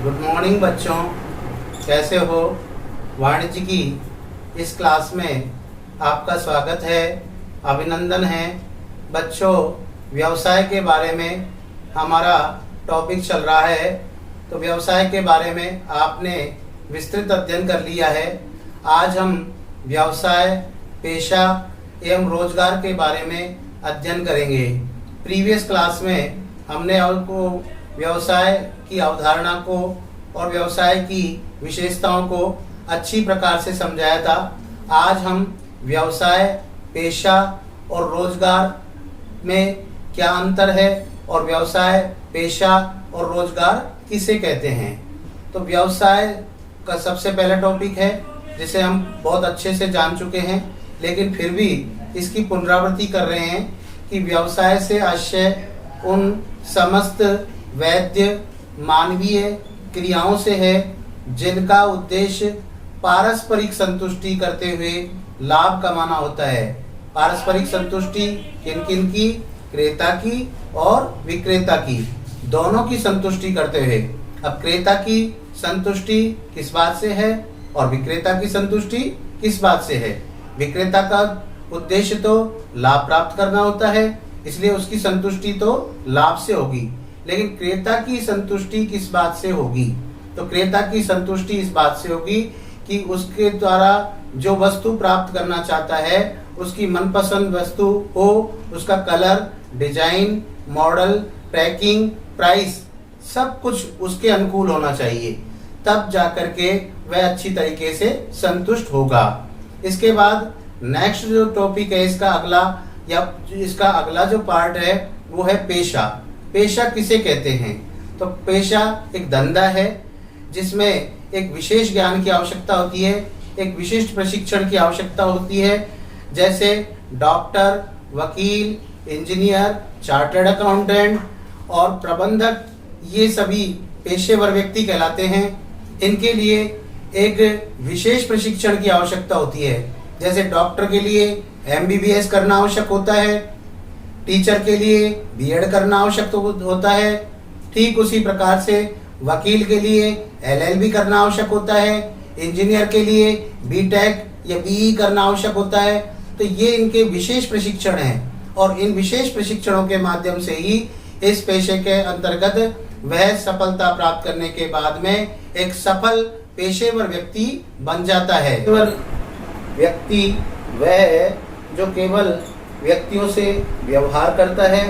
Good morning बच्चों, कैसे हो। वाणिज्य की इस क्लास में आपका स्वागत है, अभिनंदन है। बच्चों, व्यवसाय के बारे में हमारा टॉपिक चल रहा है, तो व्यवसाय के बारे में आपने विस्तृत अध्ययन कर लिया है। आज हम व्यवसाय, पेशा एवं रोजगार के बारे में अध्ययन करेंगे। प्रीवियस क्लास में हमने आपको व्यवसाय की अवधारणा को और व्यवसाय की विशेषताओं को अच्छी प्रकार से समझाया था। आज हम व्यवसाय, पेशा और रोजगार में क्या अंतर है और व्यवसाय, पेशा और रोजगार किसे कहते हैं। तो व्यवसाय का सबसे पहला टॉपिक है जिसे हम बहुत अच्छे से जान चुके हैं, लेकिन फिर भी इसकी पुनरावृत्ति कर रहे हैं कि व्यवसाय से आशय उन समस्त वैद्य मानवीय क्रियाओं से है जिनका उद्देश्य पारस्परिक संतुष्टि करते हुए लाभ कमाना होता है। पारस्परिक संतुष्टि किन किन की? क्रेता की और विक्रेता की, दोनों की संतुष्टि करते हुए। अब क्रेता की संतुष्टि किस बात से है और विक्रेता की संतुष्टि किस बात से है? विक्रेता का उद्देश्य तो लाभ प्राप्त करना होता है, इसलिए उसकी संतुष्टि तो लाभ से होगी। लेकिन क्रेता की संतुष्टि किस बात से होगी? तो क्रेता की संतुष्टि इस बात से होगी कि उसके द्वारा जो वस्तु प्राप्त करना चाहता है उसकी मनपसंद वस्तु हो, उसका colour, design, model, packing, price सब कुछ उसके अनुकूल होना चाहिए, तब जाकर के वह अच्छी तरीके से संतुष्ट होगा। इसके बाद नेक्स्ट जो टॉपिक है इसका अगला जो पार्ट है वो है पेशा। पेशा किसे कहते हैं? तो पेशा एक धंधा है जिसमें एक विशेष ज्ञान की आवश्यकता होती है, एक विशिष्ट प्रशिक्षण की आवश्यकता होती है। जैसे डॉक्टर, वकील, इंजीनियर, चार्टर्ड अकाउंटेंट और प्रबंधक, ये सभी पेशेवर व्यक्ति कहलाते हैं। इनके लिए एक विशेष प्रशिक्षण की आवश्यकता होती है। जैसे डॉक्टर के लिए MBBS करना आवश्यक होता है, टीचर के लिए B.Ed करना आवश्यक होता है। ठीक उसी प्रकार से वकील के लिए LLB करना आवश्यक होता है, इंजीनियर के लिए B.Tech या BE करना आवश्यक होता है। तो ये इनके विशेष प्रशिक्षण हैं और इन विशेष प्रशिक्षणों के माध्यम से ही इस पेशे के अंतर्गत वह सफलता प्राप्त करने के बाद में एक सफल पेशेवर व्यक्ति बन जाता है। व्यक्ति वह है जो केवल व्यक्तियों से व्यवहार करता है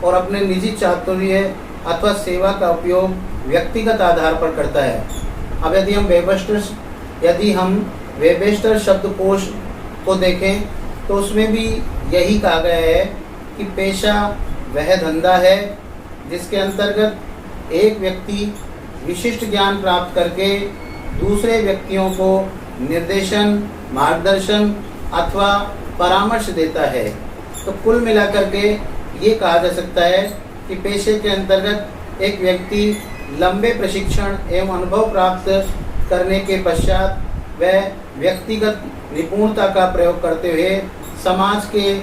और अपने निजी चातुर्य अथवा सेवा का उपयोग व्यक्तिगत आधार पर करता है। अब यदि हम वेबस्टर शब्दकोश को देखें तो उसमें भी यही कहा गया है कि पेशा वह धंधा है जिसके अंतर्गत एक व्यक्ति विशिष्ट ज्ञान प्राप्त करके दूसरे व्यक्तियों को निर्देशन, मार्गदर्शन अथवा परामर्श देता है। तो कुल मिलाकर के ये कहा जा सकता है कि पेशे के अंतर्गत एक व्यक्ति लंबे प्रशिक्षण एवं अनुभव प्राप्त करने के पश्चात वह व्यक्तिगत निपुणता का प्रयोग करते हुए समाज के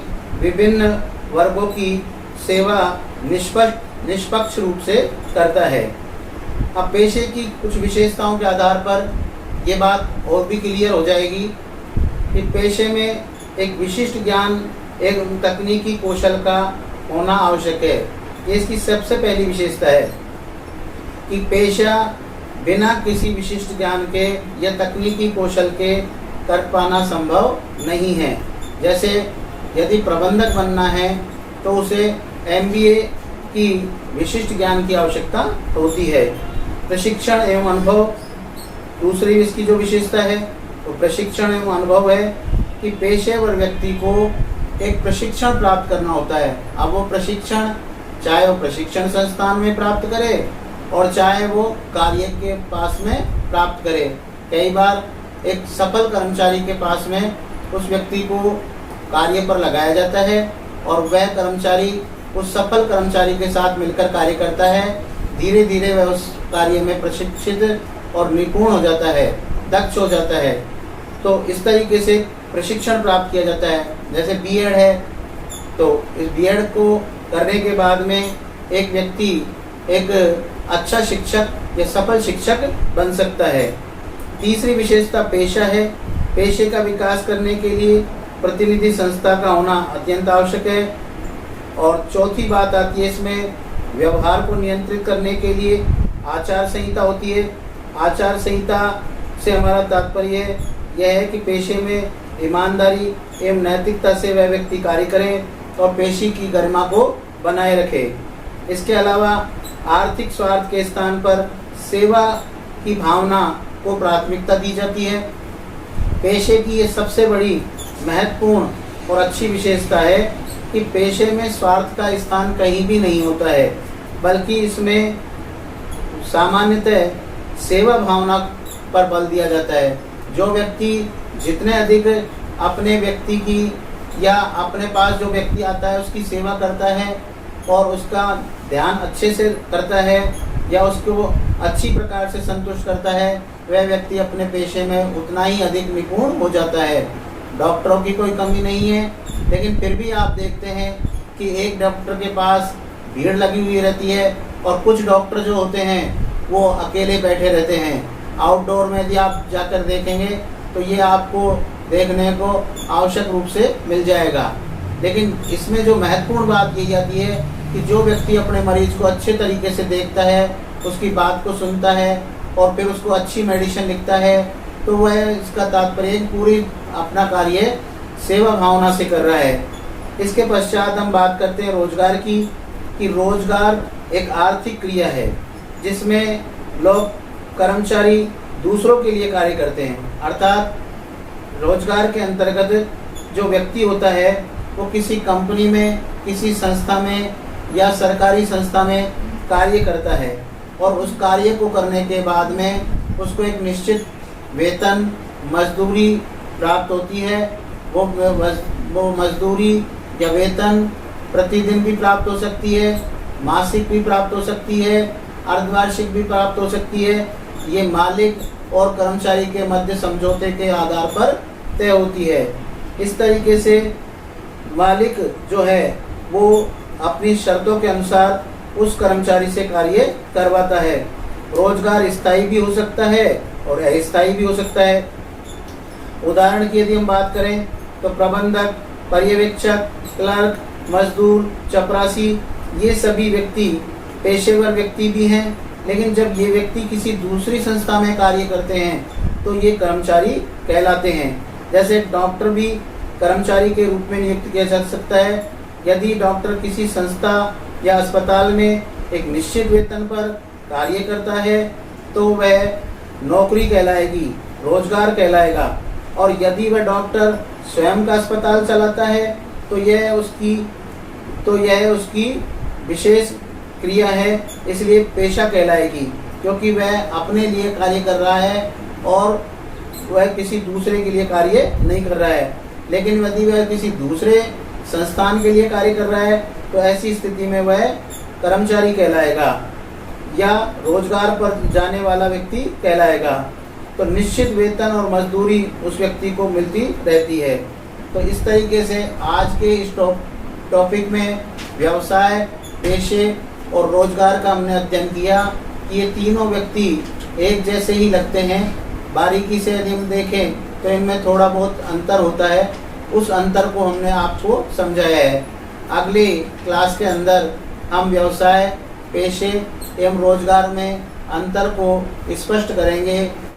विभिन्न वर्गों की सेवा निष्पक्ष रूप से करता है। अब पेशे की कुछ विशेषताओं के आधार पर ये बात और भी क्लियर हो जाएगी कि पेशे में एक विशिष्ट ज्ञान, एक तकनीकी कौशल का होना आवश्यक है। ये इसकी सबसे पहली विशेषता है कि पेशा बिना किसी विशिष्ट ज्ञान के या तकनीकी कौशल के कर पाना संभव नहीं है। जैसे यदि प्रबंधक बनना है तो उसे MBA की विशिष्ट ज्ञान की आवश्यकता होती है। प्रशिक्षण एवं अनुभव दूसरी इसकी जो विशेषता है तो प्रशिक्षण एवं अनुभव है कि पेशेवर व्यक्ति को एक प्रशिक्षण प्राप्त करना होता है। अब वो प्रशिक्षण चाहे वो प्रशिक्षण संस्थान में प्राप्त करे और चाहे वो कार्य के पास में प्राप्त करे। कई बार एक सफल कर्मचारी के पास में उस व्यक्ति को कार्य पर लगाया जाता है और वह कर्मचारी उस सफल कर्मचारी के साथ मिलकर कार्य करता है। धीरे धीरे वह उस कार्य में प्रशिक्षित और निपुण हो जाता है, दक्ष हो जाता है। तो इस तरीके से प्रशिक्षण प्राप्त किया जाता है। जैसे B.Ed है तो इस B.Ed को करने के बाद में एक व्यक्ति एक अच्छा शिक्षक या सफल शिक्षक बन सकता है। तीसरी विशेषता पेशा है। पेशे का विकास करने के लिए प्रतिनिधि संस्था का होना अत्यंत आवश्यक है। और चौथी बात आती है इसमें, व्यवहार को नियंत्रित करने के लिए आचार संहिता होती है। आचार संहिता से हमारा तात्पर्य यह है कि पेशे में ईमानदारी एवं नैतिकता से वह व्यक्ति कार्य करें और पेशे की गरिमा को बनाए रखे। इसके अलावा आर्थिक स्वार्थ के स्थान पर सेवा की भावना को प्राथमिकता दी जाती है। पेशे की ये सबसे बड़ी महत्वपूर्ण और अच्छी विशेषता है कि पेशे में स्वार्थ का स्थान कहीं भी नहीं होता है, बल्कि इसमें सामान्यतः सेवा भावना पर बल दिया जाता है। जो व्यक्ति जितने अधिक अपने व्यक्ति की या अपने पास जो व्यक्ति आता है उसकी सेवा करता है और उसका ध्यान अच्छे से करता है या उसको अच्छी प्रकार से संतुष्ट करता है, वह व्यक्ति अपने पेशे में उतना ही अधिक निपुण हो जाता है। डॉक्टरों की कोई कमी नहीं है, लेकिन फिर भी आप देखते हैं कि एक डॉक्टर के पास भीड़ लगी हुई रहती है और कुछ डॉक्टर जो होते हैं वो अकेले बैठे रहते हैं। आउटडोर में यदि आप जाकर देखेंगे तो ये आपको देखने को आवश्यक रूप से मिल जाएगा। लेकिन इसमें जो महत्वपूर्ण बात यही आती है कि जो व्यक्ति अपने मरीज को अच्छे तरीके से देखता है, उसकी बात को सुनता है और फिर उसको अच्छी मेडिसिन लिखता है, तो वह इसका तात्पर्य पूरी अपना कार्य सेवा भावना से कर रहा है। इसके पश्चात हम बात करते हैं रोजगार की, कि रोजगार एक आर्थिक क्रिया है जिसमें लोग कर्मचारी दूसरों के लिए कार्य करते हैं। अर्थात रोजगार के अंतर्गत जो व्यक्ति होता है वो किसी कंपनी में, किसी संस्था में या सरकारी संस्था में कार्य करता है और उस कार्य को करने के बाद में उसको एक निश्चित वेतन, मजदूरी प्राप्त होती है। वो मजदूरी या वेतन प्रतिदिन भी प्राप्त हो सकती है, मासिक भी प्राप्त हो सकती है, अर्धवार्षिक भी प्राप्त हो सकती है। ये मालिक और कर्मचारी के मध्य समझौते के आधार पर तय होती है। इस तरीके से मालिक जो है वो अपनी शर्तों के अनुसार उस कर्मचारी से कार्य करवाता है। रोजगार स्थायी भी हो सकता है और अस्थायी भी हो सकता है। उदाहरण की यदि हम बात करें तो प्रबंधक, पर्यवेक्षक, क्लर्क, मजदूर, चपरासी, ये सभी व्यक्ति पेशेवर व्यक्ति भी हैं, लेकिन जब ये व्यक्ति किसी दूसरी संस्था में कार्य करते हैं तो ये कर्मचारी कहलाते हैं। जैसे डॉक्टर भी कर्मचारी के रूप में नियुक्त किया जा सकता है। यदि डॉक्टर किसी संस्था या अस्पताल में एक निश्चित वेतन पर कार्य करता है तो वह नौकरी कहलाएगी, रोजगार कहलाएगा। और यदि वह डॉक्टर स्वयं का अस्पताल चलाता है तो यह उसकी विशेष क्रिया है, इसलिए पेशा कहलाएगी, क्योंकि वह अपने लिए कार्य कर रहा है और वह किसी दूसरे के लिए कार्य नहीं कर रहा है। लेकिन यदि वह किसी दूसरे संस्थान के लिए कार्य कर रहा है तो ऐसी स्थिति में वह कर्मचारी कहलाएगा या रोजगार पर जाने वाला व्यक्ति कहलाएगा। तो निश्चित वेतन और मजदूरी उस व्यक्ति को मिलती रहती है। तो इस तरीके से आज के इस टॉपिक में व्यवसाय, पेशे और रोजगार का हमने अध्ययन किया कि ये तीनों व्यक्ति एक जैसे ही लगते हैं। बारीकी से यदि हम देखें तो इनमें थोड़ा बहुत अंतर होता है, उस अंतर को हमने आपको समझाया है। अगली क्लास के अंदर हम व्यवसाय, पेशे एवं रोजगार में अंतर को स्पष्ट करेंगे।